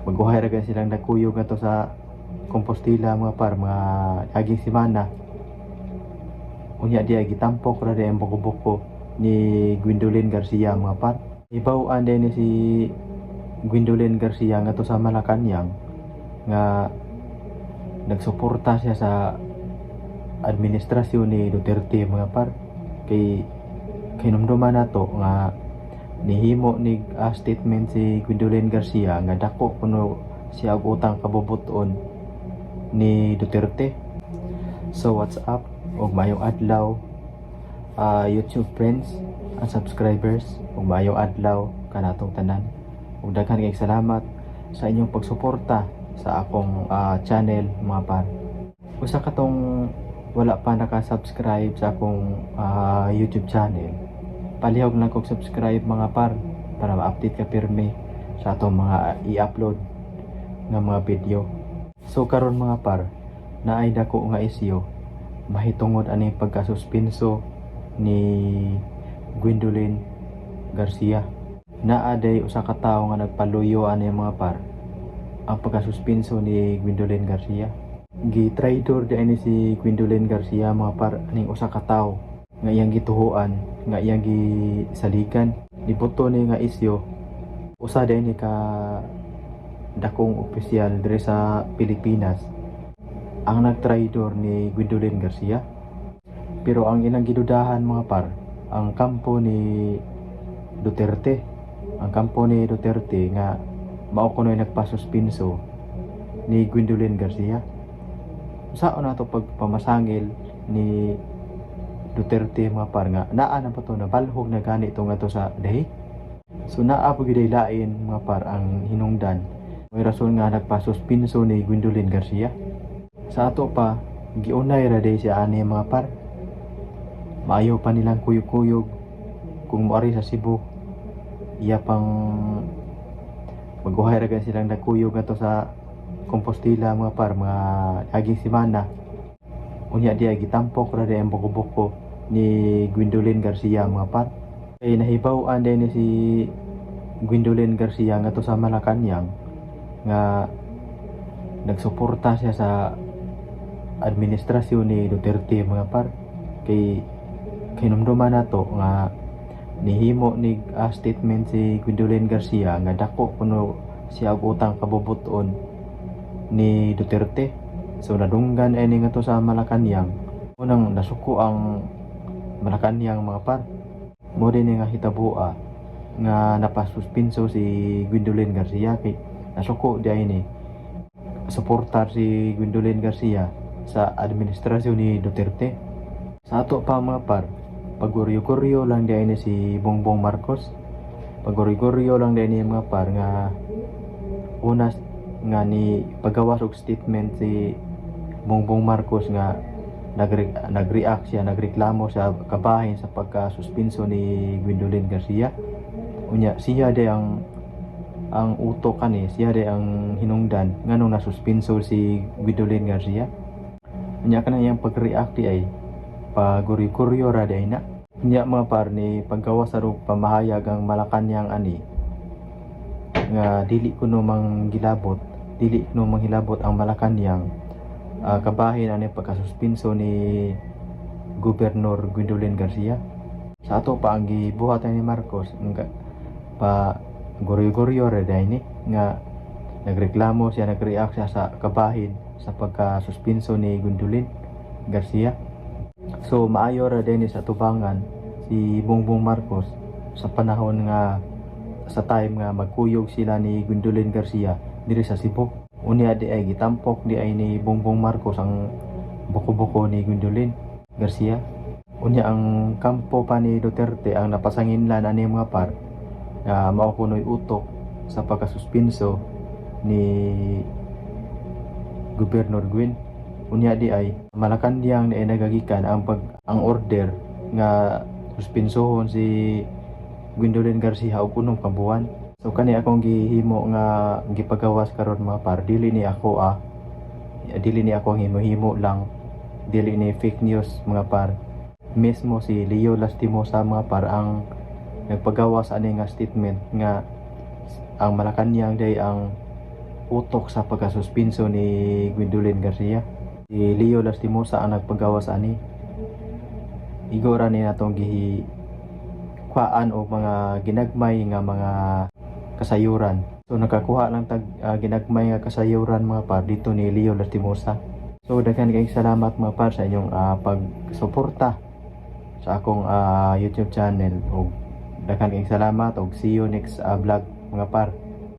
Maguhay ra gani silang nagkuyog nga to sa Compostela mga par, mga aging simana. Unya diya gitampok ra diya ang buko-buko ni Gwendolyn Garcia mga par. Ibawaan din ni si Gwendolyn Garcia nga to sa Malacanang nga nagsuporta siya sa administrasyon ni Duterte mga par. Kay hinumduman nato nga nihimo ni statement si Gwendolyn Garcia nga dako kuno siya og utang kabubuton ni Duterte. So what's up og mayong adlaw YouTube friends and subscribers, ug mayong adlaw kanatong tanan, ug daghan kayong salamat sa inyong pagsuporta sa akong channel mga par. Usa katong wala pa naka-subscribe sa akong YouTube channel, palihog lang kog subscribe mga par para ma-update ka pirmi sa atong mga i-upload nga mga video. So karon mga par, naay dako nga isyu mahitungod ani pagkasuspenso ni Gwendolyn Garcia. Naa day usa ka tawo nga nagpaluyo ani mga par ang pagkasuspenso ni Gwendolyn Garcia. Gi-traitor di ani si Gwendolyn Garcia mga par, aning usa ka tawo nga iyang gituhuan, nga iyang gisaligan. Dibuto ni nga isyo usa day ni ka dakong opisyal diri sa Pilipinas ang nagtraidor ni Gwendolyn Garcia. Pero ang ilang gidudahan mga par, ang kampo ni Duterte, nga mao kunoy nagpasuspenso ni Gwendolyn Garcia. Saan na to pagpamasangil ni Duterte mga par nga naa na pa to na balhog na gani ito nga to sa dahi. So naa po giday lain mga par ang hinungdan, may rason nga nagpasuspenso ni Gwendolyn Garcia. Sa ato pa giunay ra day siya ani mga par, maayo pa nilang kuyog-kuyog kung moari sa Cebu, iya pang maguhay ra gani silang nagkuyog nga to sa Compostela mga par, mga aging simana. Unya diya gitampok ra diya ang buko-buko ni Gwendolyn Garcia mga par. Kay nahibaw-an din ni si Gwendolyn Garcia nga to sa Malacanang nga nagsuporta siya sa administrasyon ni Duterte mga par. Kay hinumduman nato nga nihimo ni statement si Gwendolyn Garcia nga dako kuno siya og utang kabubuton ni Duterte. So nadunggan ini nga to sa Malacanang, unang nasuko ang Malacanang mga par. Mo din nga hitabua nga napasuspenso si Gwendolyn Garcia kay nasuko di ini suportar si Gwendolyn Garcia sa administrasyon ni Duterte. Sa ato pa mga par, paguryo-guryo lang di ini si Bongbong Marcos. Paguryo-guryo lang di ini mga par nga una nga ni pagawas og statement si Bongbong Marcos nga nagreact siya, nagreklamo sa kabahin sa pagkasuspenso ni Gwendolyn Garcia. Unya siya day ang utok kani, siya day ang hinungdan nganong nasuspenso si Gwendolyn Garcia. Unya kana yang pagreact di ay paguryo-guryo ra day na. Unya mga par ni paggawas sa pamahayag ang Malacanang ani nga dili kuno manghilabot ang Malacanang kabahin ani pagkasuspenso ni Gobernador Gwendolyn Garcia. Sa ato pa ang gibuhat ni Marcos nga pa guryo-guryo ra day ni nga nagreklamo siya, nagreact siya sa kabahin sa pagkasuspenso ni Gwendolyn Garcia. So maayo ra din sa tubangan si Bongbong Marcos sa panahon nga sa time nga magkuyog sila ni Gwendolyn Garcia diri sa Cebu. Unya di ay gitampok di ay ni Bongbong Marcos ang buko-buko ni Gwendolyn Garcia. Unya ang kampo pa ni Duterte ang napasanginlan ani mga par nga mao kunoy utok sa pagkasuspenso ni Gobernador Gwen. Unya di ay Malacanang di ay nagagikan ang order nga suspensohon si Gwendolyn Garcia og unong kabuan. So kani akong gihimo nga gipagawas karon mga par, dili ni ako ang himo-himo lang, dili ni fake news mga par. Mismo si Leo Lastimosa mga par ang nagpagawas ani nga statement nga ang Malacanang day ang utok sa pagkasuspenso ni Gwendolyn Garcia. Si Leo Lastimosa ang nagpagawas ani. Igora ni natong gihi kuhaan o mga ginagmay nga mga kasayuran. So nakakuha lang tag ginagmay nga kasayuran mga par dito ni Leo Lastimosa. So daghan kayong salamat mga par sa inyong pagsuporta sa akong YouTube channel, og daghan kayong salamat og see you next vlog mga par.